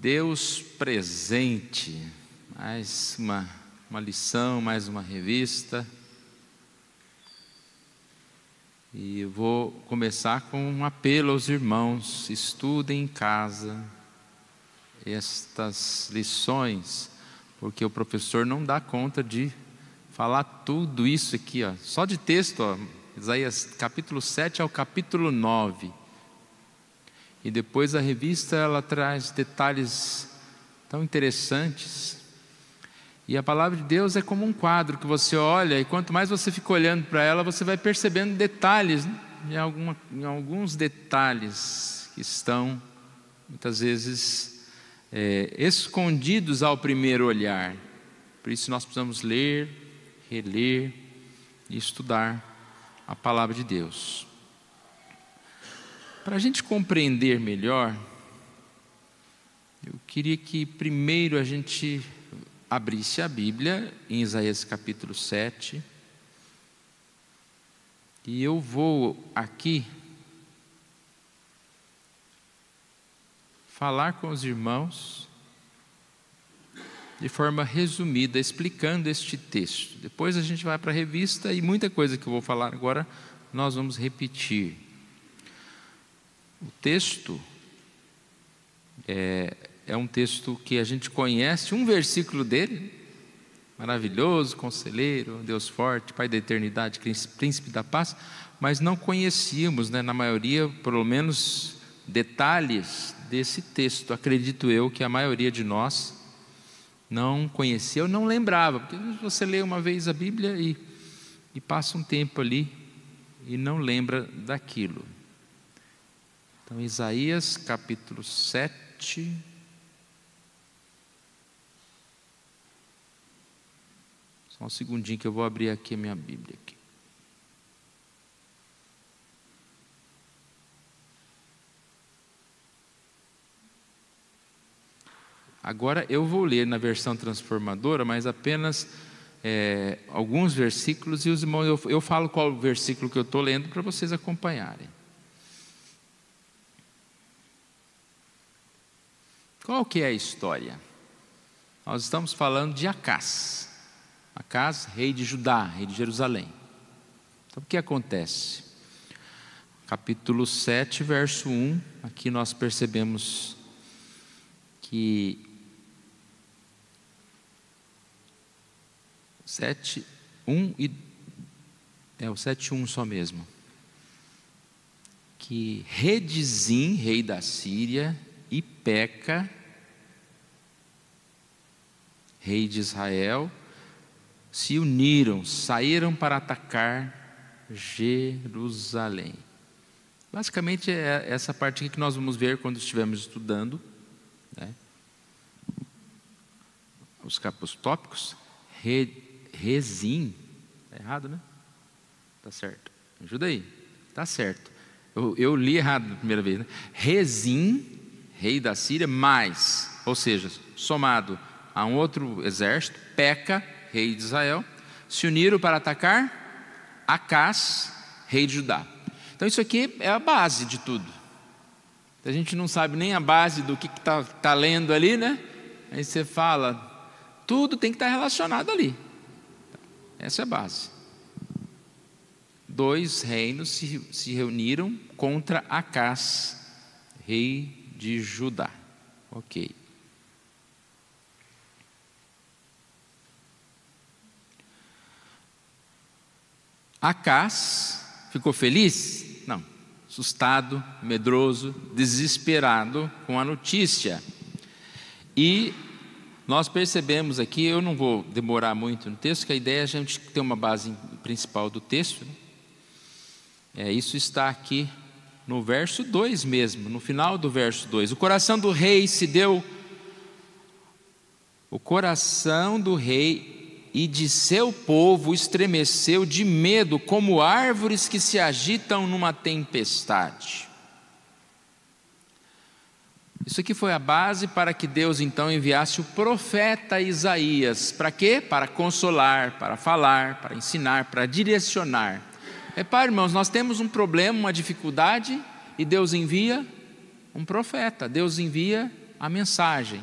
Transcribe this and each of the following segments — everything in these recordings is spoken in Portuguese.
Deus presente, mais uma lição, mais uma revista. E eu vou começar com um apelo aos irmãos: estudem em casa estas lições, porque o professor não dá conta de falar tudo isso aqui, ó, só de texto, ó, Isaías capítulo 7 ao capítulo 9. E depois a revista ela traz detalhes tão interessantes. E a palavra de Deus é como um quadro que você olha, e quanto mais você fica olhando para ela, você vai percebendo detalhes, né? Em alguns detalhes que estão muitas vezes escondidos ao primeiro olhar. Por isso nós precisamos ler, reler e estudar a palavra de Deus. Para a gente compreender melhor, eu queria que primeiro a gente abrisse a Bíblia em Isaías capítulo 7. E eu vou aqui falar com os irmãos de forma resumida, explicando este texto. Depois a gente vai para a revista e muita coisa que eu vou falar agora nós vamos repetir. O texto é um texto que a gente conhece, um versículo dele: maravilhoso, conselheiro, Deus forte, Pai da eternidade, príncipe da paz. Mas não conhecíamos, né, na maioria, pelo menos, detalhes desse texto. Acredito eu que a maioria de nós não conhecia ou não lembrava, porque você lê uma vez a Bíblia e passa um tempo ali e não lembra daquilo. Então, Isaías capítulo 7. Só um segundinho que eu vou abrir aqui a minha Bíblia. Aqui. Agora eu vou ler na versão transformadora, mas apenas alguns versículos, e os irmãos, eu falo qual versículo que eu estou lendo para vocês acompanharem. Qual que é a história? Nós estamos falando de Acás. Acás, rei de Judá, rei de Jerusalém. Então o que acontece? Capítulo 7, verso 1, aqui nós percebemos que 7:1 o 7:1 só mesmo. Que Redizim, rei da Síria, e Peca, rei de Israel, se uniram, saíram para atacar Jerusalém. Basicamente é essa parte aqui que nós vamos ver quando estivermos estudando, né? Os tópicos. Rezim, está errado, né? Está certo, ajuda aí, está certo. Eu li errado na primeira vez, né? Rezim, rei da Síria, mais, ou seja, somado a um outro exército, Peca, rei de Israel, se uniram para atacar Acás, rei de Judá. Então isso aqui é a base de tudo. A gente não sabe nem a base do que está lendo ali, né? Aí você fala, tudo tem que estar relacionado ali. Essa é a base. Dois reinos se reuniram contra Acás, rei de Judá. Ok. Acás ficou feliz? Não. Assustado, medroso, desesperado com a notícia. E nós percebemos aqui, eu não vou demorar muito no texto, que a ideia é a gente ter uma base principal do texto, né? Isso está aqui no verso 2 mesmo, no final do verso 2. O coração do rei e de seu povo estremeceu de medo, como árvores que se agitam numa tempestade. Isso aqui foi a base para que Deus então enviasse o profeta Isaías. Para quê? Para consolar, para falar, para ensinar, para direcionar. Repare, irmãos, nós temos um problema, uma dificuldade, e Deus envia um profeta, Deus envia a mensagem.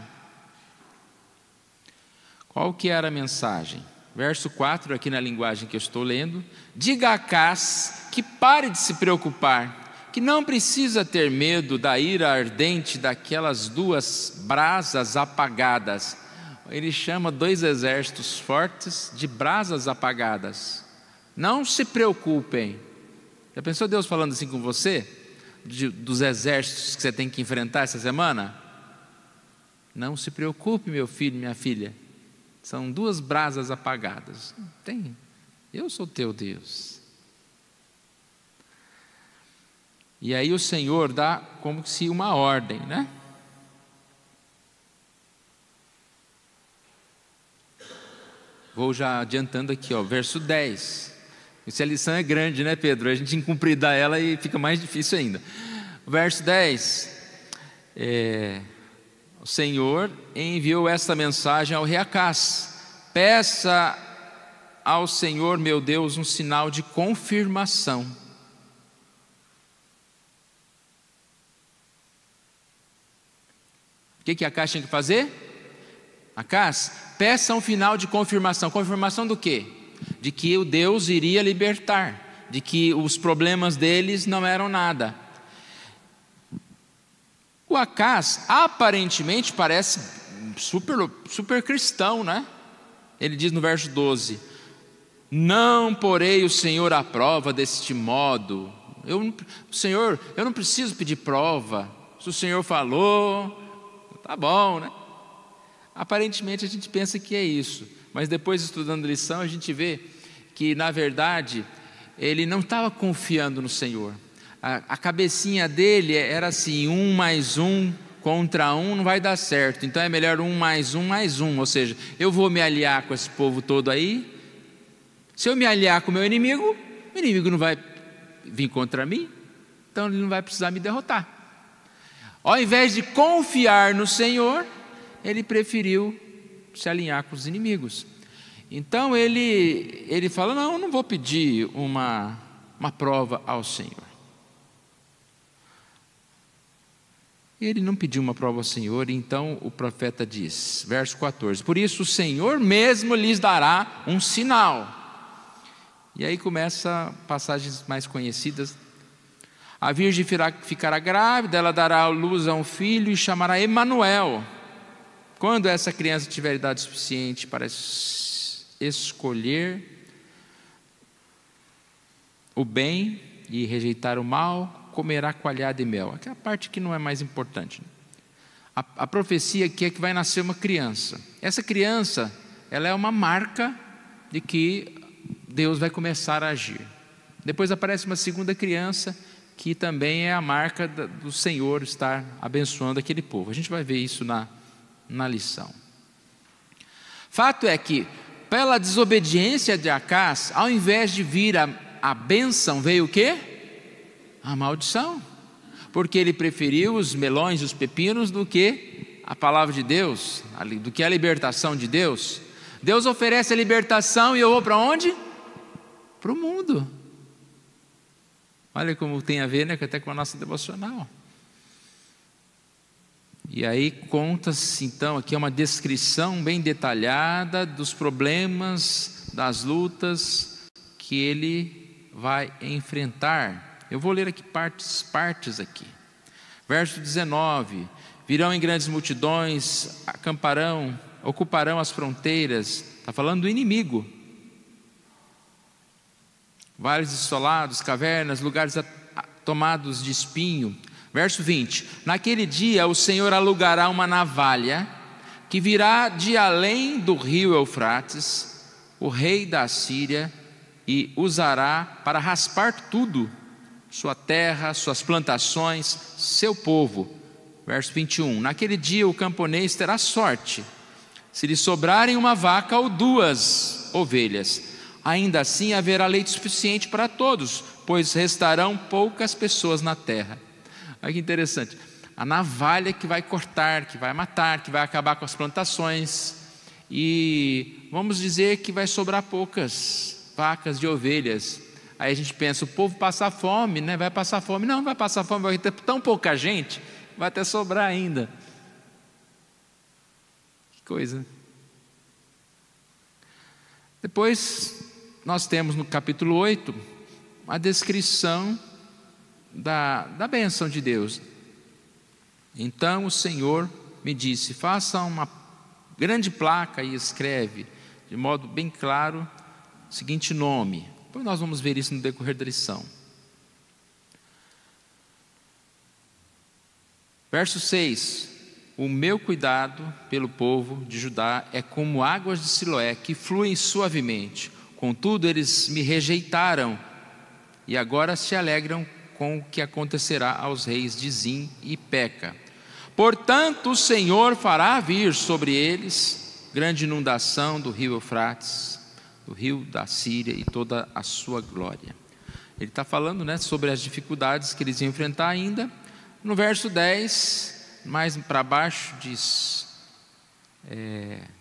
Qual que era a mensagem? Verso 4, aqui na linguagem que eu estou lendo: diga a Acaz que pare de se preocupar, que não precisa ter medo da ira ardente daquelas duas brasas apagadas. Ele chama dois exércitos fortes de brasas apagadas. Não se preocupem. Já pensou Deus falando assim com você? Dos exércitos que você tem que enfrentar essa semana? Não se preocupe, meu filho, minha filha. São duas brasas apagadas. Tem. Eu sou teu Deus. E aí o Senhor dá como se uma ordem, né? Vou já adiantando aqui, verso 10. Essa lição é grande, né, Pedro? A gente incumpridar ela e fica mais difícil ainda. Verso 10. O Senhor enviou esta mensagem ao rei Acaz: peça ao Senhor meu Deus um sinal de confirmação. O que Acaz tinha que fazer? Acaz, peça um final de confirmação. Confirmação do quê? De que o Deus iria libertar, de que os problemas deles não eram nada. O Acaz aparentemente parece super cristão, né? Ele diz no verso 12: não porei o Senhor à prova deste modo. Senhor, eu não preciso pedir prova. Se o Senhor falou, tá bom, né? Aparentemente a gente pensa que é isso, mas depois, estudando a lição, a gente vê que na verdade ele não estava confiando no Senhor. A cabecinha dele era assim: 1 mais 1 contra 1 não vai dar certo, então é melhor 1 mais 1 mais 1. Ou seja, eu vou me aliar com esse povo todo aí. Se eu me aliar com o meu inimigo, o inimigo não vai vir contra mim, então ele não vai precisar me derrotar. Ao invés de confiar no Senhor, ele preferiu se alinhar com os inimigos. Então ele fala: não, eu não vou pedir uma prova ao Senhor. Ele não pediu uma prova ao Senhor, então o profeta diz, verso 14: por isso o Senhor mesmo lhes dará um sinal. E aí começa passagens mais conhecidas. A virgem ficará grávida, ela dará à luz a um filho e chamará Emanuel. Quando essa criança tiver idade suficiente para escolher o bem e rejeitar o mal, comerá coalhada e mel. Aquela parte que não é mais importante. A profecia aqui é que vai nascer uma criança. Essa criança, ela é uma marca de que Deus vai começar a agir. Depois aparece uma segunda criança, que também é a marca do Senhor estar abençoando aquele povo. A gente vai ver isso na lição. Fato é que, pela desobediência de Acaz, ao invés de vir a bênção, veio o quê? A maldição. Porque ele preferiu os melões e os pepinos do que a palavra de Deus, do que a libertação de Deus. Deus oferece a libertação e eu vou para onde? Para o mundo. Olha como tem a ver, né, até com a nossa devocional. E aí conta-se então, aqui é uma descrição bem detalhada dos problemas, das lutas que ele vai enfrentar. Eu vou ler aqui partes aqui. Verso 19: virão em grandes multidões, acamparão, ocuparão as fronteiras. Está falando do inimigo. Vales desolados, cavernas, lugares tomados de espinho. Verso 20: naquele dia o Senhor alugará uma navalha que virá de além do rio Eufrates, o rei da Assíria, e usará para raspar tudo, sua terra, suas plantações, seu povo. Verso 21: naquele dia o camponês terá sorte, se lhe sobrarem uma vaca ou 2 ovelhas. Ainda assim haverá leite suficiente para todos, pois restarão poucas pessoas na terra. Olha que interessante, a navalha que vai cortar, que vai matar, que vai acabar com as plantações, e vamos dizer que vai sobrar poucas vacas de ovelhas. Aí a gente pensa, o povo passa fome, né? Vai passar fome. Não vai passar fome, vai ter tão pouca gente, vai até sobrar ainda. coisa. Depois, nós temos no capítulo 8, a descrição da bênção de Deus. Então o Senhor me disse: faça uma grande placa e escreve, de modo bem claro, o seguinte nome. Depois nós vamos ver isso no decorrer da lição. Verso 6: o meu cuidado pelo povo de Judá é como águas de Siloé, que fluem suavemente. Contudo, eles me rejeitaram, e agora se alegram com o que acontecerá aos reis de Zim e Peca. Portanto, o Senhor fará vir sobre eles grande inundação do rio Eufrates, do rio da Síria e toda a sua glória. Ele está falando, né, sobre as dificuldades que eles iam enfrentar ainda. No verso 10, mais para baixo, diz,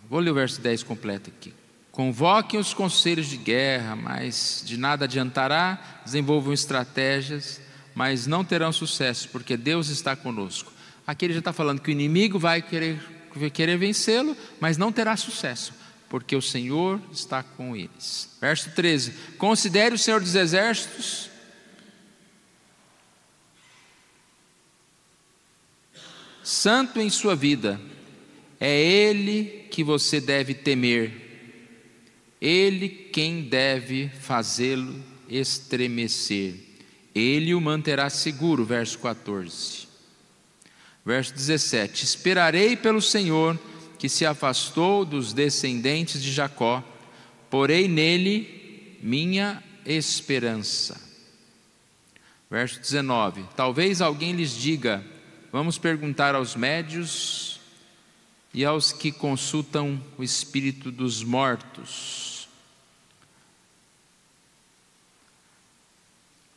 vou ler o verso 10 completo aqui. Convoquem os conselhos de guerra, mas de nada adiantará, desenvolvam estratégias, mas não terão sucesso, porque Deus está conosco. Aqui ele já está falando que o inimigo vai querer vencê-lo, mas não terá sucesso, porque o Senhor está com eles. Verso 13: considere o Senhor dos Exércitos santo em sua vida, é Ele que você deve temer, Ele quem deve fazê-lo estremecer, Ele o manterá seguro. Verso 14. Verso 17: esperarei pelo Senhor, que se afastou dos descendentes de Jacó, porei nele minha esperança. Verso 19: talvez alguém lhes diga: vamos perguntar aos médios e aos que consultam o espírito dos mortos.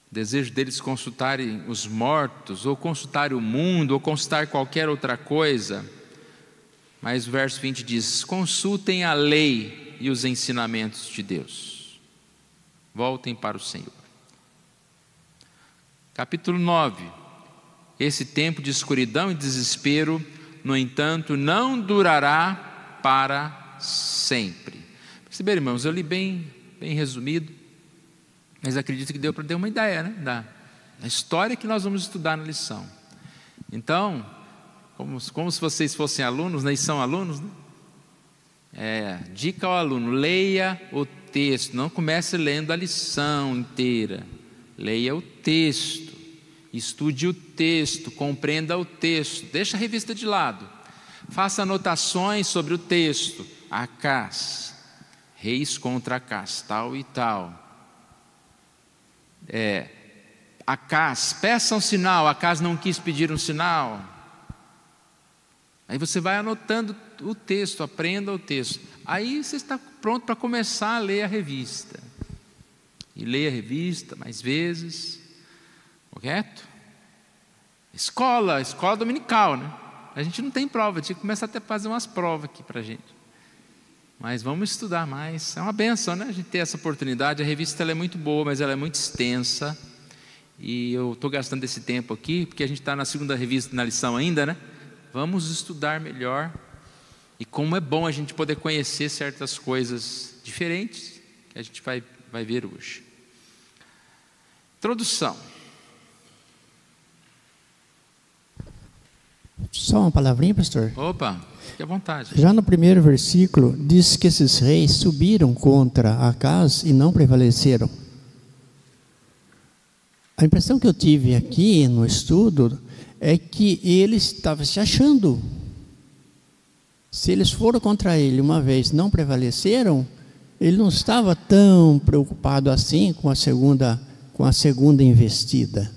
O desejo deles consultarem os mortos, ou consultar o mundo, ou consultar qualquer outra coisa. Mas o verso 20 diz: consultem a lei e os ensinamentos de Deus, voltem para o Senhor. Capítulo 9: esse tempo de escuridão e desespero, no entanto, não durará para sempre. Perceberam, irmãos? Eu li bem resumido, mas acredito que deu para ter uma ideia, né, da história que nós vamos estudar na lição. Então, como se vocês fossem alunos, né, e são alunos, né? Dica ao aluno: leia o texto, não comece lendo a lição inteira, leia o texto, estude o texto, compreenda o texto, deixa a revista de lado, faça anotações sobre o texto. Acás, reis contra Acás, tal e tal. Acás, peça um sinal, Acás não quis pedir um sinal. Aí você vai anotando o texto, aprenda o texto. Aí você está pronto para começar a ler a revista. E leia a revista mais vezes, correto? Escola dominical, né? A gente não tem prova, tinha que começar até a fazer umas provas aqui para a gente. Mas vamos estudar mais. É uma benção, né, a gente ter essa oportunidade. A revista ela é muito boa, mas ela é muito extensa. E eu estou gastando esse tempo aqui, porque a gente está na segunda revista, na lição ainda, né? Vamos estudar melhor. E como é bom a gente poder conhecer certas coisas diferentes que a gente vai ver hoje. Introdução. Só uma palavrinha, pastor? Opa, fique à vontade. Já no primeiro versículo, diz que esses reis subiram contra Acás e não prevaleceram. A impressão que eu tive aqui no estudo é que eles estavam se achando. Se eles foram contra ele uma vez, não prevaleceram, ele não estava tão preocupado assim com a segunda investida.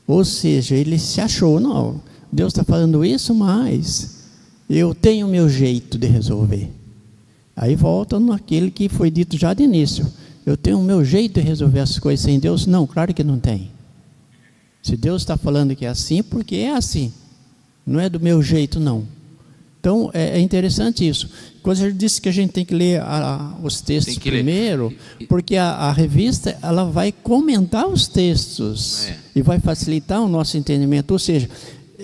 Ou seja, ele se achou: não, Deus está falando isso, mas eu tenho o meu jeito de resolver. Aí volta naquele que foi dito já de início: eu tenho o meu jeito de resolver as coisas sem Deus. Não, claro que não tem. Se Deus está falando que é assim, porque é assim, não é do meu jeito, não. Então é interessante isso. Quando ele disse que a gente tem que ler os textos primeiro, porque a revista ela vai comentar os textos e vai facilitar o nosso entendimento. Ou seja,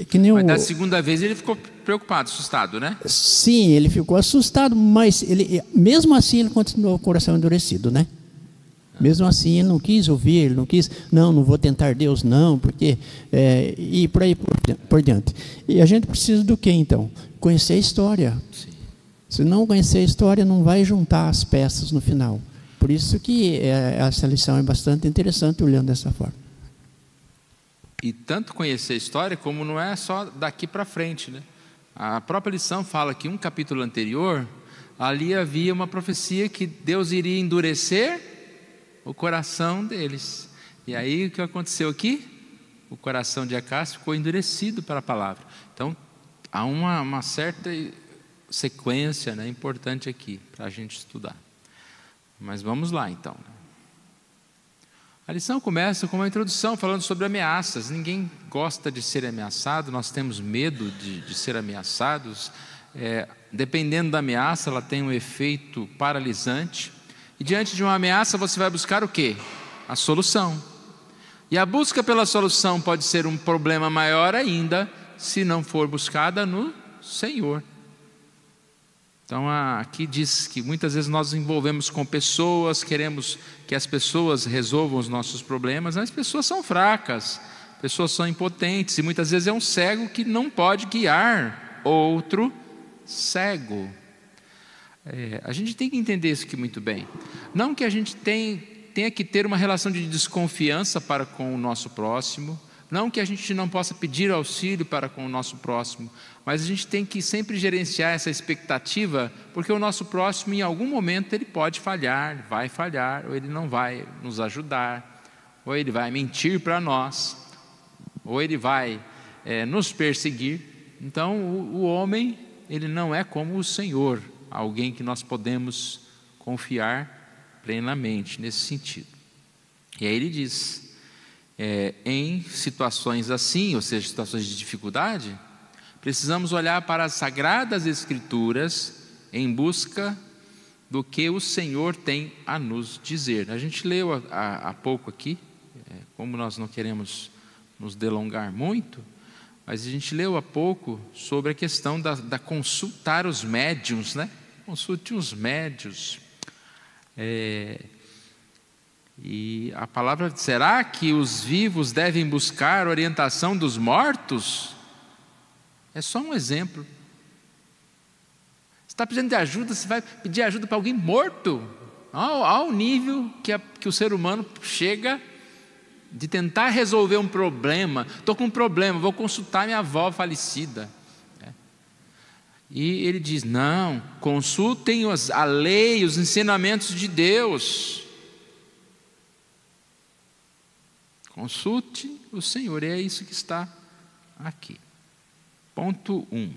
que nem mas da segunda vez ele ficou preocupado, assustado, né? Sim, ele ficou assustado, mas mesmo assim ele continuou com o coração endurecido, né? Mesmo assim ele não quis ouvir, ele não quis, não vou tentar Deus não, porque, e por aí por diante. E a gente precisa do que então? Conhecer a história. Sim. Se não conhecer a história, não vai juntar as peças no final. Por isso que essa lição é bastante interessante olhando dessa forma. E tanto conhecer a história, como não é só daqui para frente, né? A própria lição fala que um capítulo anterior, ali havia uma profecia que Deus iria endurecer o coração deles. E aí o que aconteceu aqui? O coração de Acás ficou endurecido para a palavra. Então há uma certa sequência, né, importante aqui para a gente estudar. Mas vamos lá então. A lição começa com uma introdução falando sobre ameaças. Ninguém gosta de ser ameaçado, nós temos medo de ser ameaçados. Dependendo da ameaça, ela tem um efeito paralisante. E diante de uma ameaça você vai buscar o quê? A solução. E a busca pela solução pode ser um problema maior ainda, se não for buscada no Senhor. Então aqui diz que muitas vezes nós nos envolvemos com pessoas, queremos que as pessoas resolvam os nossos problemas, mas as pessoas são fracas, pessoas são impotentes, e muitas vezes é um cego que não pode guiar outro cego. A gente tem que entender isso aqui muito bem. Não que a gente tenha que ter uma relação de desconfiança para com o nosso próximo, não que a gente não possa pedir auxílio para com o nosso próximo, mas a gente tem que sempre gerenciar essa expectativa, porque o nosso próximo em algum momento ele pode falhar, vai falhar, ou ele não vai nos ajudar, ou ele vai mentir para nós, ou ele vai nos perseguir. Então o homem, ele não é como o Senhor, alguém que nós podemos confiar plenamente nesse sentido. E aí ele diz, em situações assim, ou seja, situações de dificuldade, precisamos olhar para as Sagradas Escrituras em busca do que o Senhor tem a nos dizer. A gente leu há pouco aqui, como nós não queremos nos delongar muito, mas a gente leu há pouco sobre a questão da consultar os médiuns, né? Consulte os médiuns. E a palavra, será que os vivos devem buscar orientação dos mortos? É só um exemplo. Você está precisando de ajuda, você vai pedir ajuda para alguém morto? Ao nível que o ser humano chega de tentar resolver um problema. Estou com um problema, vou consultar minha avó falecida. E ele diz, não, consultem a lei, os ensinamentos de Deus. Consulte o Senhor, e é isso que está aqui. Ponto 1.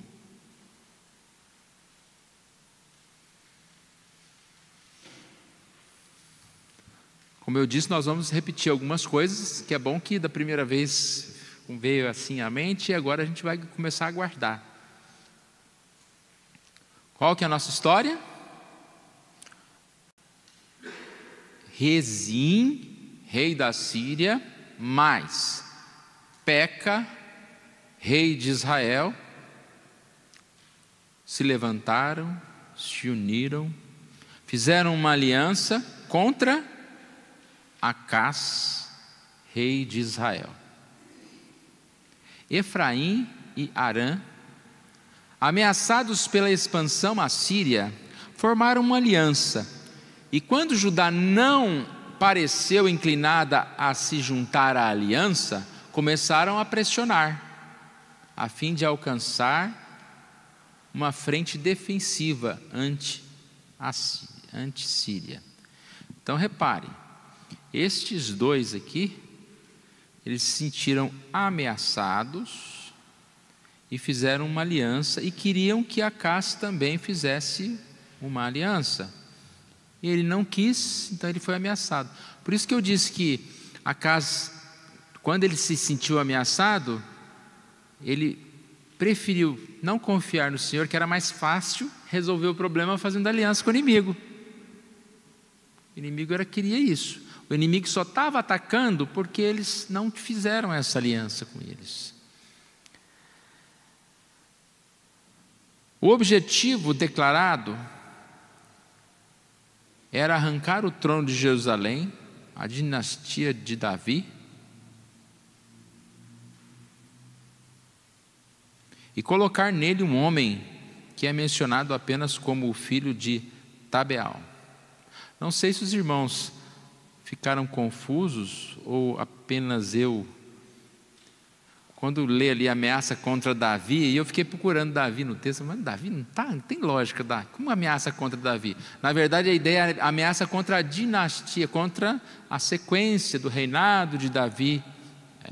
Como eu disse, nós vamos repetir algumas coisas, que é bom que da primeira vez veio assim à mente, e agora a gente vai começar a guardar. Qual que é a nossa história? Rezim, rei da Síria, mais Peca, rei de Israel, se levantaram, se uniram, fizeram uma aliança contra Acás, rei de Israel. Efraim e Arã, ameaçados pela expansão assíria, formaram uma aliança. E quando Judá não pareceu inclinada a se juntar à aliança, começaram a pressionar, a fim de alcançar uma frente defensiva anti-síria. Então repare, estes dois aqui, eles se sentiram ameaçados e fizeram uma aliança, e queriam que Acás também fizesse uma aliança. E ele não quis, então ele foi ameaçado. Por isso que eu disse que Acás, quando ele se sentiu ameaçado, ele preferiu não confiar no Senhor, que era mais fácil resolver o problema fazendo aliança com o inimigo. O inimigo queria isso. O inimigo só estava atacando porque eles não fizeram essa aliança com eles. O objetivo declarado era arrancar o trono de Jerusalém, a dinastia de Davi, e colocar nele um homem que é mencionado apenas como o filho de Tabeal. Não sei se os irmãos ficaram confusos ou apenas eu. Quando lê ali a ameaça contra Davi, e eu fiquei procurando Davi no texto, mas Davi não tem lógica, como ameaça contra Davi? Na verdade, a ideia é ameaça contra a dinastia, contra a sequência do reinado de Davi,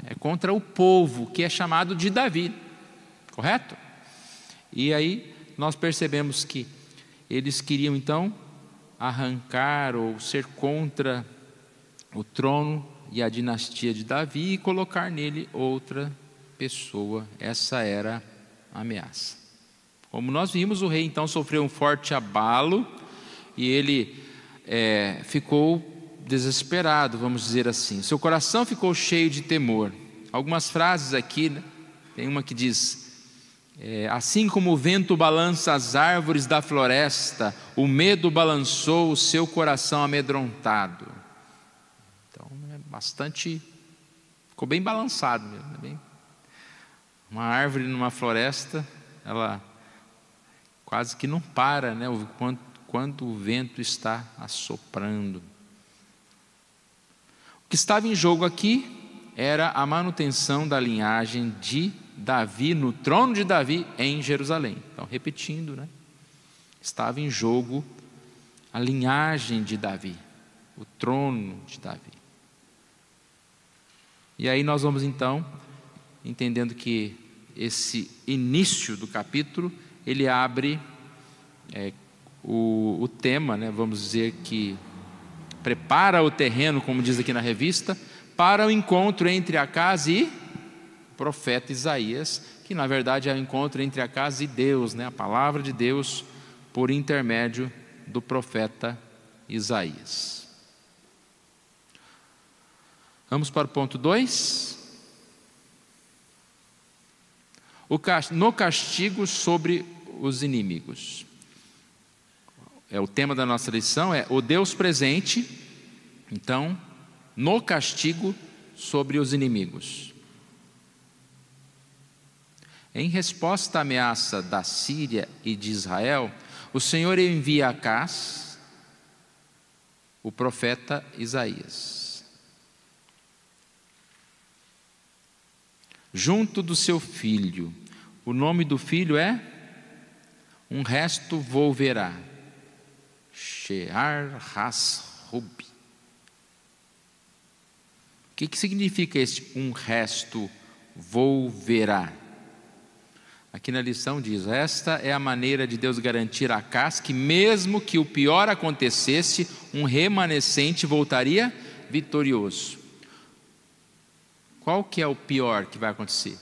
é contra o povo que é chamado de Davi, correto? E aí nós percebemos que eles queriam então arrancar ou ser contra o trono e a dinastia de Davi e colocar nele outra pessoa. Essa era a ameaça. Como nós vimos, o rei então sofreu um forte abalo e ele ficou desesperado, vamos dizer assim. Seu coração ficou cheio de temor. Algumas frases aqui, né? Tem uma que diz: assim como o vento balança as árvores da floresta, o medo balançou o seu coração amedrontado. Então ficou bem balançado mesmo, uma árvore numa floresta, ela quase que não para, né, quando o vento está assoprando. O que estava em jogo aqui era a manutenção da linhagem de Davi, no trono de Davi em Jerusalém. Então, repetindo, né, estava em jogo a linhagem de Davi, o trono de Davi. E aí nós vamos então entendendo que esse início do capítulo, ele abre o tema, né, vamos dizer que prepara o terreno, como diz aqui na revista, para o encontro entre Acaz e o profeta Isaías, que na verdade é o encontro entre Acaz e Deus, né, a palavra de Deus por intermédio do profeta Isaías. Vamos para o ponto 2. No castigo sobre os inimigos. O tema da nossa lição é o Deus presente, então, no castigo sobre os inimigos. Em resposta à ameaça da Síria e de Israel, o Senhor envia Acaz, o profeta Isaías, junto do seu filho. O nome do filho é Um Resto Volverá, Shear-Has-Hub. O que significa este um resto volverá? Aqui na lição diz: esta é a maneira de Deus garantir a Acaz que, mesmo que o pior acontecesse, um remanescente voltaria vitorioso. Qual que é o pior que vai acontecer?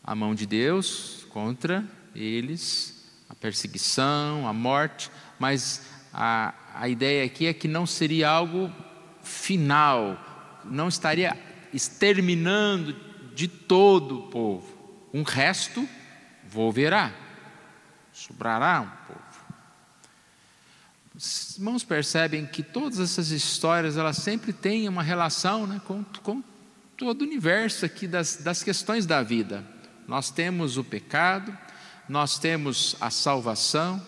A mão de Deus contra eles, a perseguição, a morte, mas a ideia aqui é que não seria algo final, não estaria exterminando de todo o povo. Um resto volverá, sobrará um povo. Os irmãos percebem que todas essas histórias, elas sempre têm uma relação, né, com todo o universo aqui das questões da vida. Nós temos o pecado, nós temos a salvação.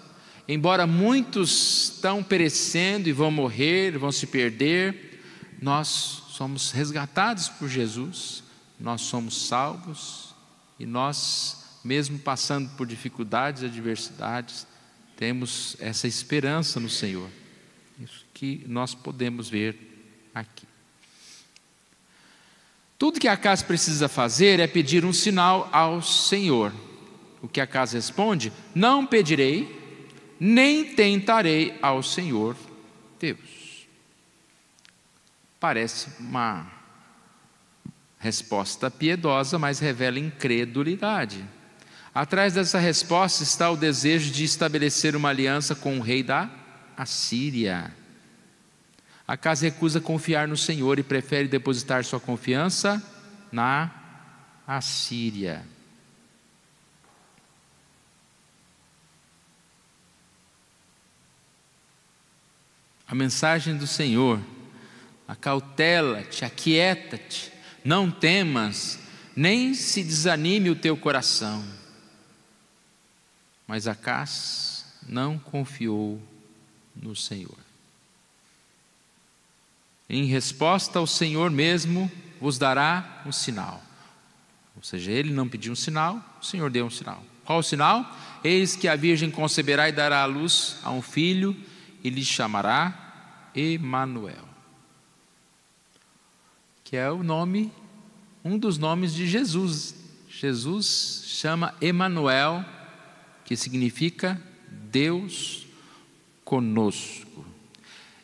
Embora muitos estão perecendo e vão morrer, vão se perder, nós somos resgatados por Jesus, nós somos salvos e nós, mesmo passando por dificuldades e adversidades, temos essa esperança no Senhor. Isso que nós podemos ver aqui. Tudo que Acaz precisa fazer é pedir um sinal ao Senhor. O que Acaz responde? Não pedirei, nem tentarei ao Senhor Deus. Parece uma resposta piedosa, mas revela incredulidade. Atrás dessa resposta está o desejo de estabelecer uma aliança com o rei da Assíria. Acaz recusa confiar no Senhor e prefere depositar sua confiança na Assíria. A mensagem do Senhor: acautela-te, aquieta-te, não temas, nem se desanime o teu coração. Mas Acaz não confiou no Senhor. Em resposta, o Senhor mesmo vos dará um sinal. Ou seja, ele não pediu um sinal, o Senhor deu um sinal. Qual o sinal? Eis que a virgem conceberá e dará à luz a um filho, e lhe chamará Emanuel, que é o nome, um dos nomes de Jesus. Jesus chama Emanuel, que significa Deus conosco.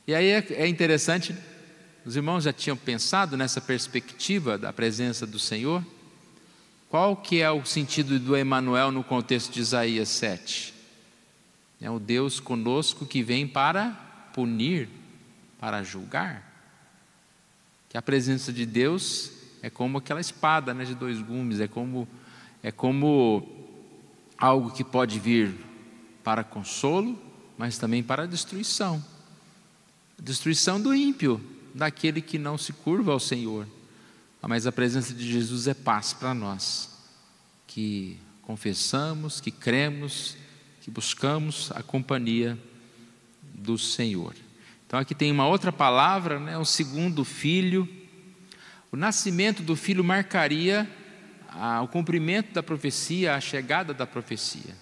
E aí é interessante, os irmãos já tinham pensado nessa perspectiva da presença do Senhor? Qual que é o sentido do Emanuel no contexto de Isaías 7? É o Deus conosco que vem para punir, para julgar. Que a presença de Deus é como aquela espada, né, de dois gumes, é como algo que pode vir para consolo, mas também para destruição. Destruição do ímpio, daquele que não se curva ao Senhor. Mas a presença de Jesus é paz para nós, que confessamos, que cremos, que buscamos a companhia do Senhor. Então aqui tem uma outra palavra, né, o segundo filho. O nascimento do filho marcaria o cumprimento da profecia, a chegada da profecia.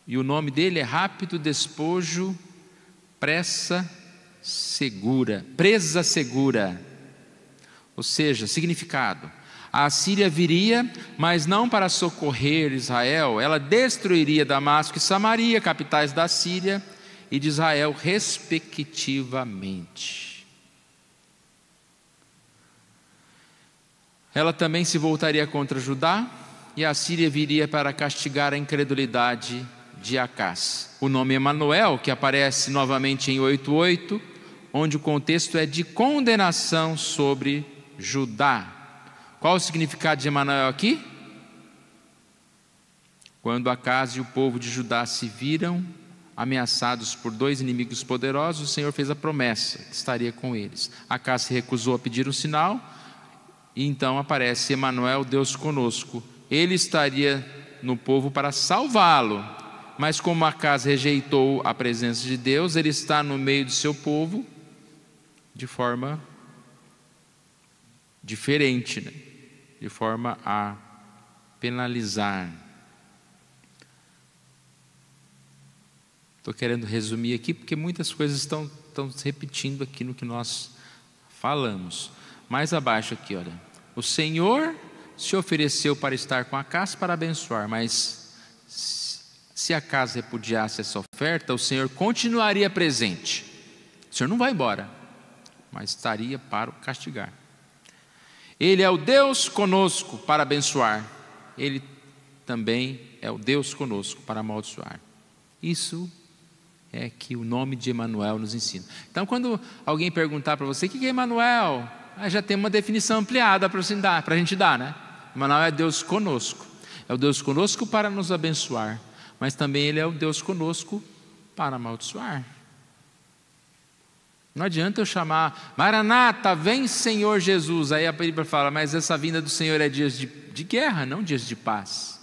E o nome dele é rápido despojo, pressa segura, presa segura. Ou seja, significado: a Assíria viria, mas não para socorrer Israel, ela destruiria Damasco e Samaria, capitais da Síria e de Israel, respectivamente. Ela também se voltaria contra Judá, e a Síria viria para castigar a incredulidade de Acaz. O nome Emanuel, que aparece novamente em 8:8, onde o contexto é de condenação sobre Judá. Qual o significado de Emanuel aqui? Quando Acaz e o povo de Judá se viram ameaçados por dois inimigos poderosos, o Senhor fez a promessa que estaria com eles. Acaz se recusou a pedir um sinal, e então aparece Emanuel, Deus conosco. Ele estaria no povo para salvá-lo, mas como Acaz rejeitou a presença de Deus, ele está no meio do seu povo de forma diferente, né? De forma a penalizar. Estou querendo resumir aqui, porque muitas coisas estão se repetindo aqui no que nós falamos. Mais abaixo aqui, olha: o Senhor se ofereceu para estar com Acaz para abençoar, mas se Acaz repudiasse essa oferta, o Senhor continuaria presente. O Senhor não vai embora, mas estaria para o castigar. Ele é o Deus conosco para abençoar, ele também é o Deus conosco para amaldiçoar. Isso é que o nome de Emanuel nos ensina. Então, quando alguém perguntar para você: o que é Emanuel? Já tem uma definição ampliada para a gente dar, né? Emanuel é Deus conosco. É o Deus conosco para nos abençoar, mas também ele é o Deus conosco para amaldiçoar. Não adianta eu chamar: Maranata, vem Senhor Jesus. Aí a Bíblia fala: mas essa vinda do Senhor é dias de guerra, não dias de paz.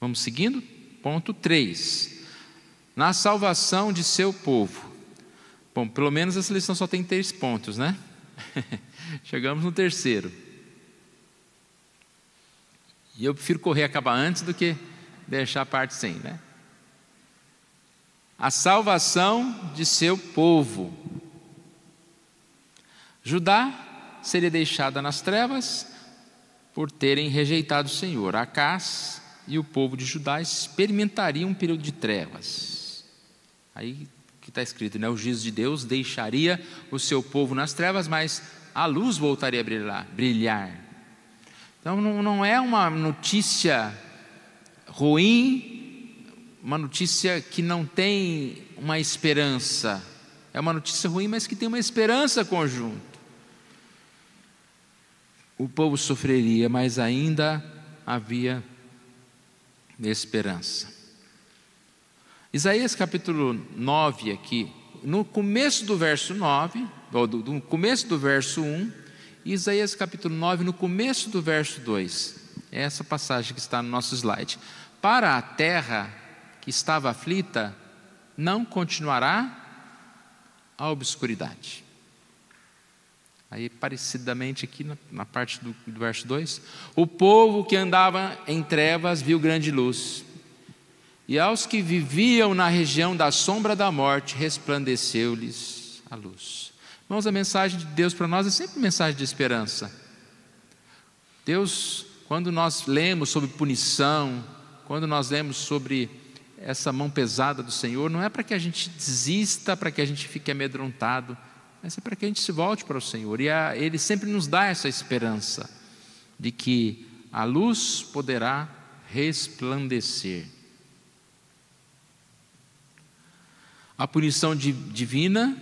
Vamos seguindo? Ponto 3. Na salvação de seu povo. Bom, pelo menos essa lição só tem 3 pontos, né? Chegamos no terceiro. E eu prefiro correr e acabar antes do que deixar a parte sem, né? A salvação de seu povo. Judá seria deixada nas trevas por terem rejeitado o Senhor. Acaz e o povo de Judá experimentariam um período de trevas. Aí que está escrito, né? O juízo de Deus deixaria o seu povo nas trevas, mas a luz voltaria a brilhar. Então não é uma notícia ruim, uma notícia que não tem uma esperança. É uma notícia ruim, mas que tem uma esperança conjunta. O povo sofreria, mas ainda havia esperança. Isaías capítulo 9 aqui, no começo do verso 9, no começo do verso 1, e Isaías capítulo 9, no começo do verso 2. É essa passagem que está no nosso slide. Para a terra que estava aflita, não continuará a obscuridade. Aí, parecidamente aqui na parte do verso 2, o povo que andava em trevas viu grande luz, e aos que viviam na região da sombra da morte, resplandeceu-lhes a luz. Irmãos, a mensagem de Deus para nós é sempre mensagem de esperança. Deus, quando nós lemos sobre punição, quando nós lemos sobre essa mão pesada do Senhor, não é para que a gente desista, para que a gente fique amedrontado, mas é para que a gente se volte para o Senhor. E Ele sempre nos dá essa esperança de que a luz poderá resplandecer. A punição divina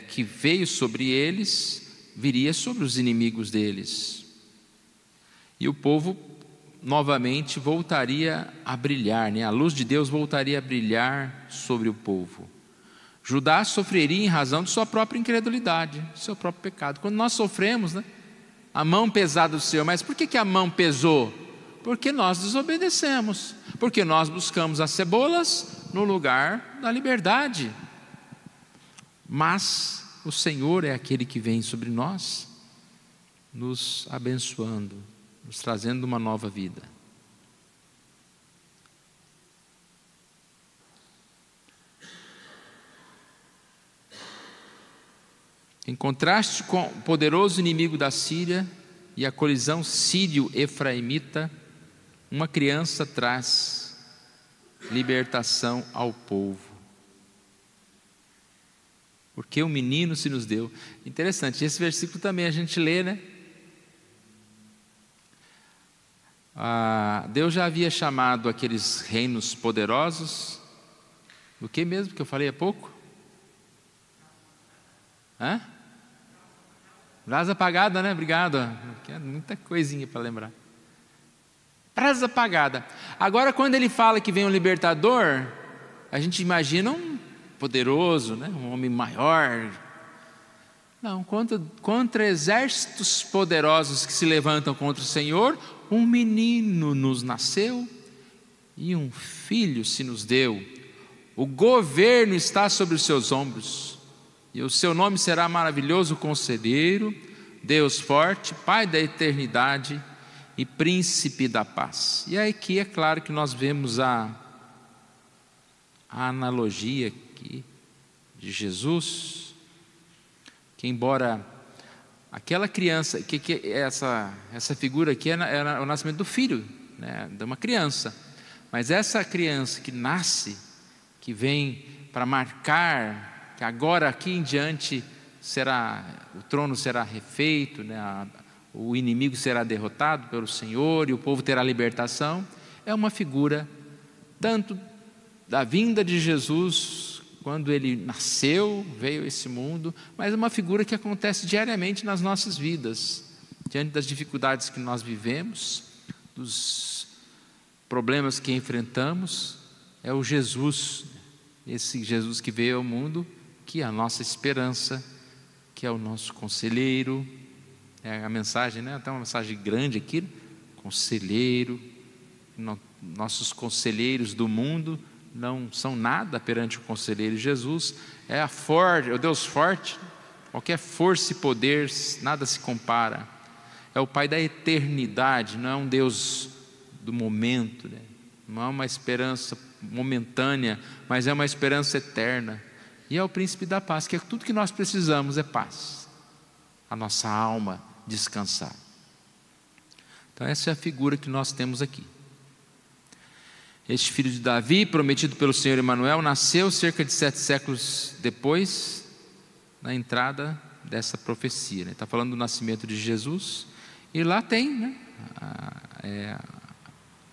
que veio sobre eles, viria sobre os inimigos deles. E o povo novamente voltaria a brilhar, né? A luz de Deus voltaria a brilhar sobre o povo. Judá sofreria em razão de sua própria incredulidade, seu próprio pecado. Quando nós sofremos, né, a mão pesada do Senhor, mas por que a mão pesou? Porque nós desobedecemos, porque nós buscamos as cebolas no lugar da liberdade. Mas o Senhor é aquele que vem sobre nós, nos abençoando, nos trazendo uma nova vida. Em contraste com o poderoso inimigo da Síria e a colisão sírio-efraimita, uma criança traz libertação ao povo. Porque um menino se nos deu. Interessante, esse versículo também a gente lê, né? Deus já havia chamado aqueles reinos poderosos, do que mesmo que eu falei há pouco? Brasa apagada, né? Obrigado. Muita coisinha para lembrar. Brasa apagada. Agora, quando ele fala que vem um libertador, a gente imagina um poderoso, né? Um homem maior. Não, contra exércitos poderosos que se levantam contra o Senhor, um menino nos nasceu e um filho se nos deu. O governo está sobre os seus ombros, e o seu nome será maravilhoso Conselheiro, Deus forte, Pai da eternidade e Príncipe da paz. E aí aqui é claro que nós vemos a analogia aqui de Jesus, que embora aquela criança, essa figura aqui era o nascimento do filho, né, de uma criança, mas essa criança que nasce, que vem para marcar que agora aqui em diante o trono será refeito, né, o inimigo será derrotado pelo Senhor e o povo terá libertação, é uma figura tanto da vinda de Jesus, quando ele nasceu, veio a esse mundo, mas é uma figura que acontece diariamente nas nossas vidas, diante das dificuldades que nós vivemos, dos problemas que enfrentamos. É o Jesus, esse Jesus que veio ao mundo, que é a nossa esperança, que é o nosso conselheiro. É a mensagem, né? Tem uma mensagem grande aqui, conselheiro. Nossos conselheiros do mundo não são nada perante o conselheiro. Jesus é o Deus forte, qualquer força e poder, nada se compara. É o Pai da eternidade, não é um Deus do momento, né? Não é uma esperança momentânea, mas é uma esperança eterna. E é o Príncipe da paz, que é tudo que nós precisamos, é paz, a nossa alma descansar. Então essa é a figura que nós temos aqui. Este filho de Davi, prometido pelo Senhor Emanuel, nasceu cerca de 7 séculos depois, na entrada dessa profecia. Está falando do nascimento de Jesus, e lá tem, né,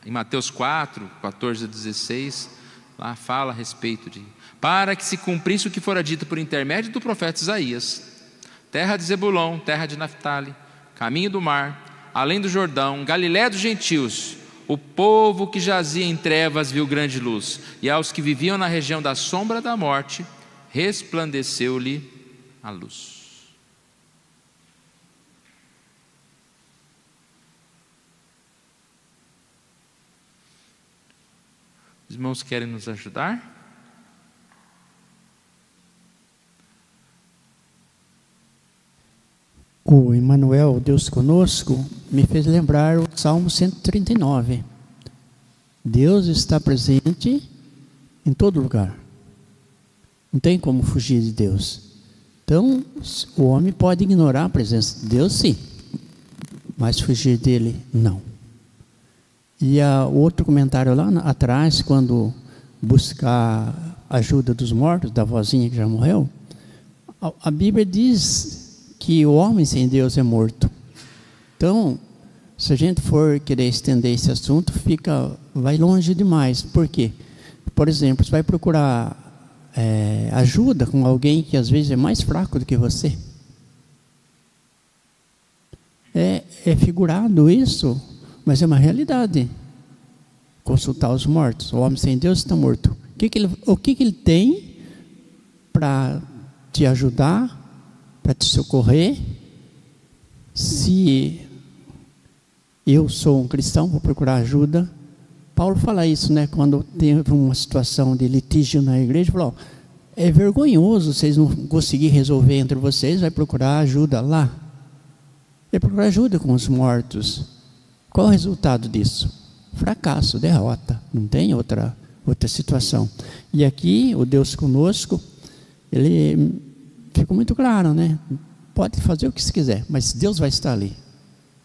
em Mateus 4, 14 a 16, lá fala a respeito de, para que se cumprisse o que fora dito por intermédio do profeta Isaías: terra de Zebulon, terra de Naftali, caminho do mar, além do Jordão, Galiléia dos gentios, O povo que jazia em trevas viu grande luz, e aos que viviam na região da sombra da morte, resplandeceu-lhe a luz. Os irmãos querem nos ajudar? O Emmanuel, Deus conosco, me fez lembrar o Salmo 139. Deus está presente em todo lugar. Não tem como fugir de Deus. Então, o homem pode ignorar a presença de Deus, sim, mas fugir dele, não. E o outro comentário lá atrás, quando buscar ajuda dos mortos, da vozinha que já morreu, a Bíblia diz que o homem sem Deus é morto. Então, se a gente for querer estender esse assunto, vai longe demais. Por quê? Por exemplo, você vai procurar ajuda com alguém que às vezes é mais fraco do que você. É figurado isso, mas é uma realidade. Consultar os mortos. O homem sem Deus está morto. O que ele tem para te ajudar, para te socorrer? Se eu sou um cristão, vou procurar ajuda. Paulo fala isso, né? Quando teve uma situação de litígio na igreja, falou: é vergonhoso vocês não conseguirem resolver entre vocês, vai procurar ajuda lá. Vai procurar ajuda com os mortos. Qual o resultado disso? Fracasso, derrota. Não tem outra situação. E aqui, o Deus conosco, ele ficou muito claro, né? Pode fazer o que você quiser, mas Deus vai estar ali.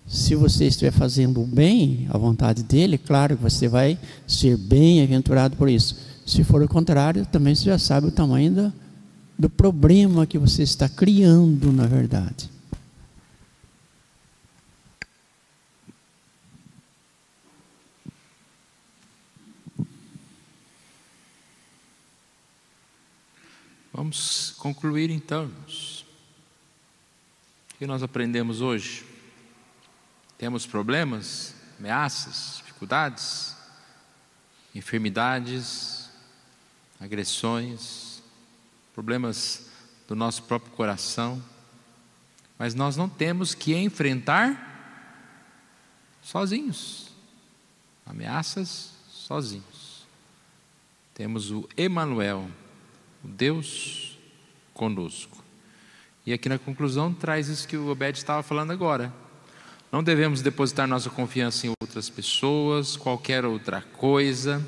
Se você estiver fazendo o bem, a vontade dele, claro que você vai ser bem-aventurado por isso. Se for o contrário, também você já sabe o tamanho do problema que você está criando, na verdade. Vamos concluir então, irmãos. O que nós aprendemos hoje? Temos problemas, ameaças, dificuldades, enfermidades, agressões, problemas do nosso próprio coração, mas nós não temos que enfrentar sozinhos, ameaças sozinhos. Temos o Emmanuel, o Deus conosco. E aqui na conclusão traz isso que o Obed estava falando agora. Não devemos depositar nossa confiança em outras pessoas, qualquer outra coisa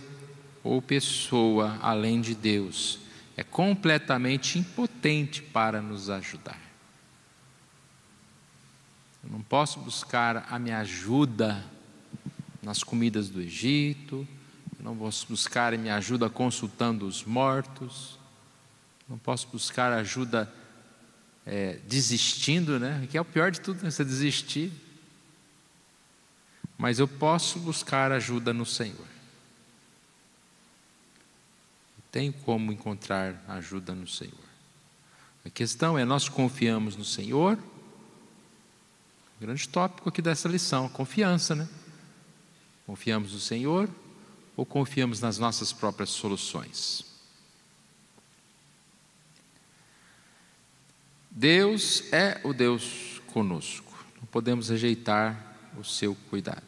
ou pessoa além de Deus. É completamente impotente para nos ajudar. Eu não posso buscar a minha ajuda nas comidas do Egito, eu não posso buscar a minha ajuda consultando os mortos, não posso buscar ajuda desistindo, né? Que é o pior de tudo, né? Você desistir. Mas eu posso buscar ajuda no Senhor. Tem como encontrar ajuda no Senhor. A questão é, nós confiamos no Senhor? O grande tópico aqui dessa lição, a confiança, né? Confiamos no Senhor ou confiamos nas nossas próprias soluções? Deus é o Deus conosco. Não podemos rejeitar o seu cuidado.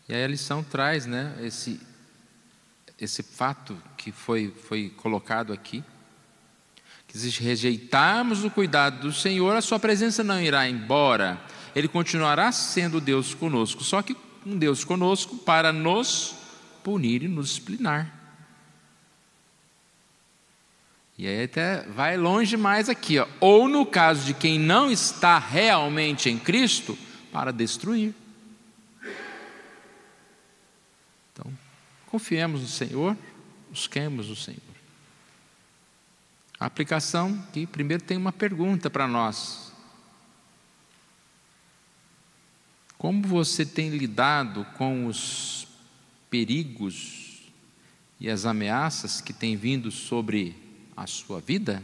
E aí a lição traz, né, esse fato que foi colocado aqui, que se rejeitarmos o cuidado do Senhor, a sua presença não irá embora, Ele continuará sendo Deus conosco, só que um Deus conosco para nos punir e nos disciplinar. E aí até vai longe mais aqui, ó. Ou no caso de quem não está realmente em Cristo, para destruir. Então, confiemos no Senhor, busquemos o Senhor. A aplicação aqui, primeiro tem uma pergunta para nós. Como você tem lidado com os perigos e as ameaças que têm vindo sobre a sua vida?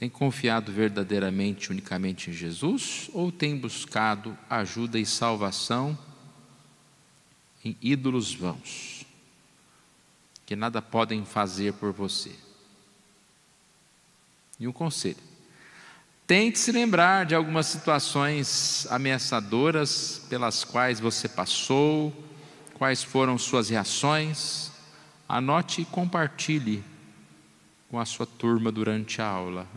Tem confiado verdadeiramente, unicamente em Jesus? Ou tem buscado ajuda e salvação em ídolos vãos, que nada podem fazer por você? E um conselho: tente se lembrar de algumas situações ameaçadoras pelas quais você passou, quais foram suas reações. Anote e compartilhe com a sua turma durante a aula.